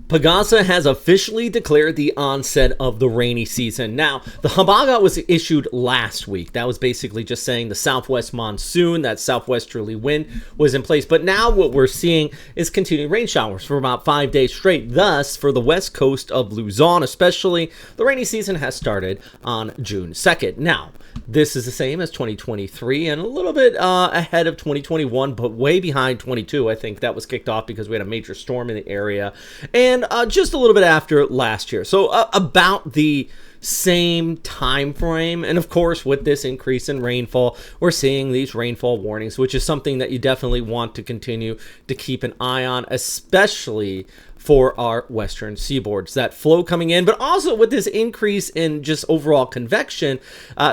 Pagasa has officially declared the onset of the rainy season. Now, the Habaga was issued last week. That was basically just saying the southwest monsoon, that southwesterly wind, was in place. But now what we're seeing is continued rain showers for about 5 days straight. Thus, for the west coast of Luzon especially, the rainy season has started on June 2nd. Now, this is the same as 2023 and a little bit ahead of 2021, but way behind 22. I think that was kicked off because we had a major storm in the area, and just a little bit after last year. So about the same time frame. And of course, with this increase in rainfall, we're seeing these rainfall warnings, which is something that you definitely want to continue to keep an eye on, especially for our western seaboards. That flow coming in, but also with this increase in just overall convection,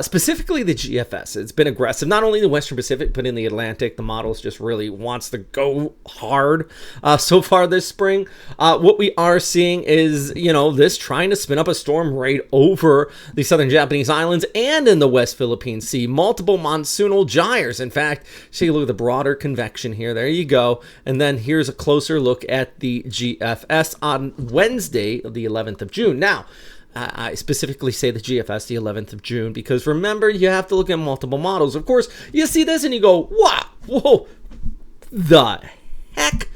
specifically the GFS. It's been aggressive, not only in the Western Pacific, but in the Atlantic. The models just really wants to go hard so far this spring. What we are seeing is, this trying to spin up a storm right over the southern Japanese islands and in the West Philippine Sea. Multiple monsoonal gyres. In fact, take a look at the broader convection here. There you go. And then here's a closer look at the GFS on Wednesday, the 11th of June. Now, I specifically say the GFS, the 11th of June, because remember, you have to look at multiple models. Of course, you see this and you go, wow, whoa, the heck?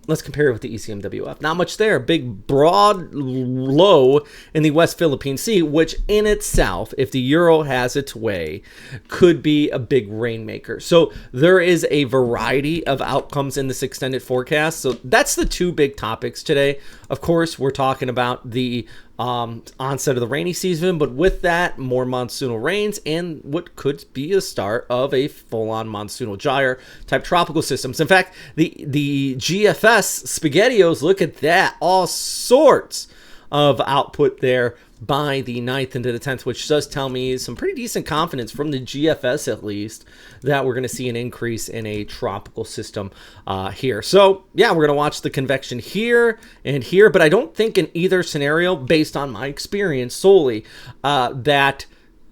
Let's compare it with the ECMWF. Not much there. Big, broad low in the West Philippine Sea, which in itself, if the Euro has its way, could be a big rainmaker. So there is a variety of outcomes in this extended forecast. So that's the two big topics today. Of course, we're talking about the onset of the rainy season, but with that, more monsoonal rains and what could be a start of a full-on monsoonal gyre type tropical systems. In fact, the GFS SpaghettiOs, look at that, all sorts of output there by the 9th into the 10th, which does tell me some pretty decent confidence from the GFS at least that we're going to see an increase in a tropical system here. So yeah, we're going to watch the convection here and here, but I don't think in either scenario, based on my experience solely, that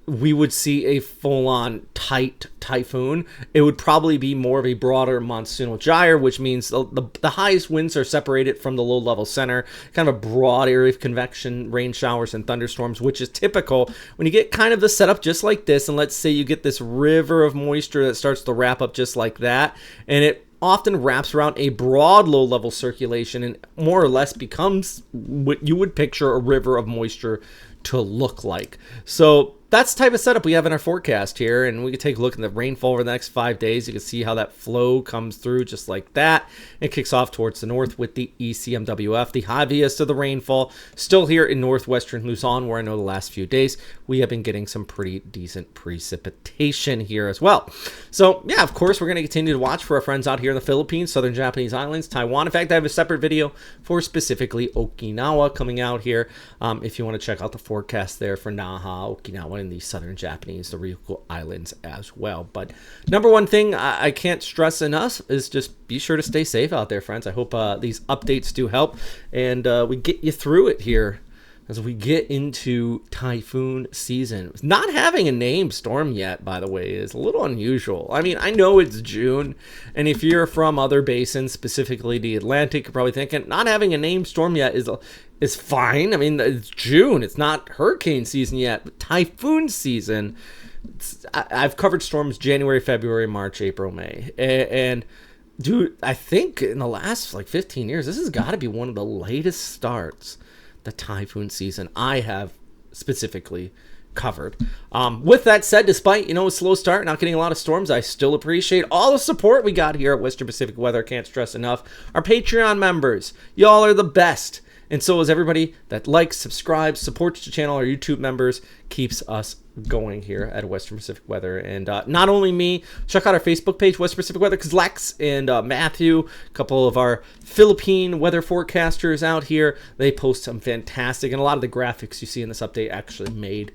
we would see a full-on tight typhoon. It would probably be more of a broader monsoonal gyre, which means the highest winds are separated from the low-level center, kind of a broad area of convection, rain showers and thunderstorms, which is typical when you get kind of the setup just like this, and let's say you get this river of moisture that starts to wrap up just like that, and it often wraps around a broad low-level circulation and more or less becomes what you would picture a river of moisture to look like. So that's the type of setup we have in our forecast here, and we can take a look at the rainfall over the next 5 days. You can see how that flow comes through just like that. It kicks off towards the north with the ECMWF. The heaviest of the rainfall still here in northwestern Luzon, where I know the last few days we have been getting some pretty decent precipitation here as well. So yeah, of course, we're going to continue to watch for our friends out here in the Philippines, southern Japanese islands, Taiwan. In fact, I have a separate video for specifically Okinawa coming out here. If you want to check out the forecast there for Naha, Okinawa, and the southern Japanese, the Ryukyu Islands as well. But number one thing I can't stress enough is just be sure to stay safe out there, friends. I hope these updates do help, and we get you through it here as we get into typhoon season. Not having a named storm yet, by the way, is a little unusual. I mean, I know it's June, and if you're from other basins, specifically the Atlantic, you're probably thinking not having a named storm yet is fine. I mean, it's June. It's not hurricane season yet, but typhoon season. I've covered storms January, February, March, April, May, and dude, I think in the last 15 years, this has got to be one of the latest starts the typhoon season I have specifically covered. With that said, despite a slow start, not getting a lot of storms, I still appreciate all the support we got here at Western Pacific Weather. Can't stress enough. Our Patreon members, y'all are the best, and so is everybody that likes, subscribes, supports the channel. Our YouTube members keeps us going here at Western Pacific Weather. And not only me, check out our Facebook page, Western Pacific Weather, because Lex and Matthew, a couple of our Philippine weather forecasters out here, they post some fantastic, and a lot of the graphics you see in this update actually made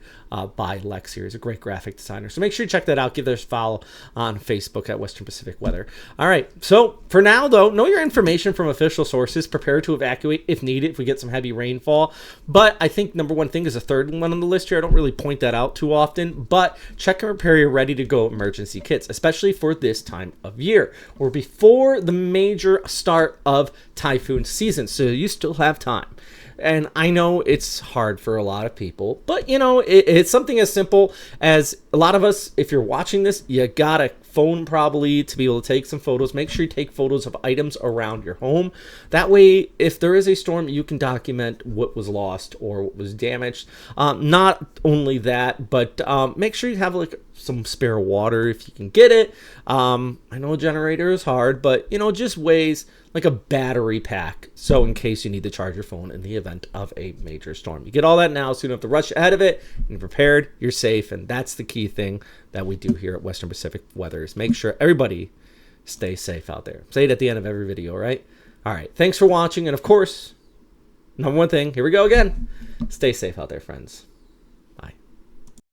by Lex here. He's a great graphic designer. So make sure you check that out. Give us a follow on Facebook at Western Pacific Weather. All right. So for now, though, know your information from official sources. Prepare to evacuate if needed if we get some heavy rainfall. But I think number one thing is a third one on the list here. I don't really point that out too often, but check and prepare your ready-to-go emergency kits, especially for this time of year. We're before the major start of typhoon season, so you still have time. And I know it's hard for a lot of people, but you know, it's something as simple as a lot of us, if you're watching this, you got a phone probably to be able to take some photos. Make sure you take photos of items around your home. That way, if there is a storm, you can document what was lost or what was damaged. Not only that, but make sure you have like some spare water if you can get it. I know a generator is hard, but you know, just ways like a battery pack. So in case you need to charge your phone in the event of a major storm, you get all that now, so you don't have to rush ahead of it. You're prepared, you're safe, and that's the key thing that we do here at Western Pacific Weather is make sure everybody stays safe out there. Say it at the end of every video, right? All right, thanks for watching, and of course, number one thing, here we go again. Stay safe out there, friends.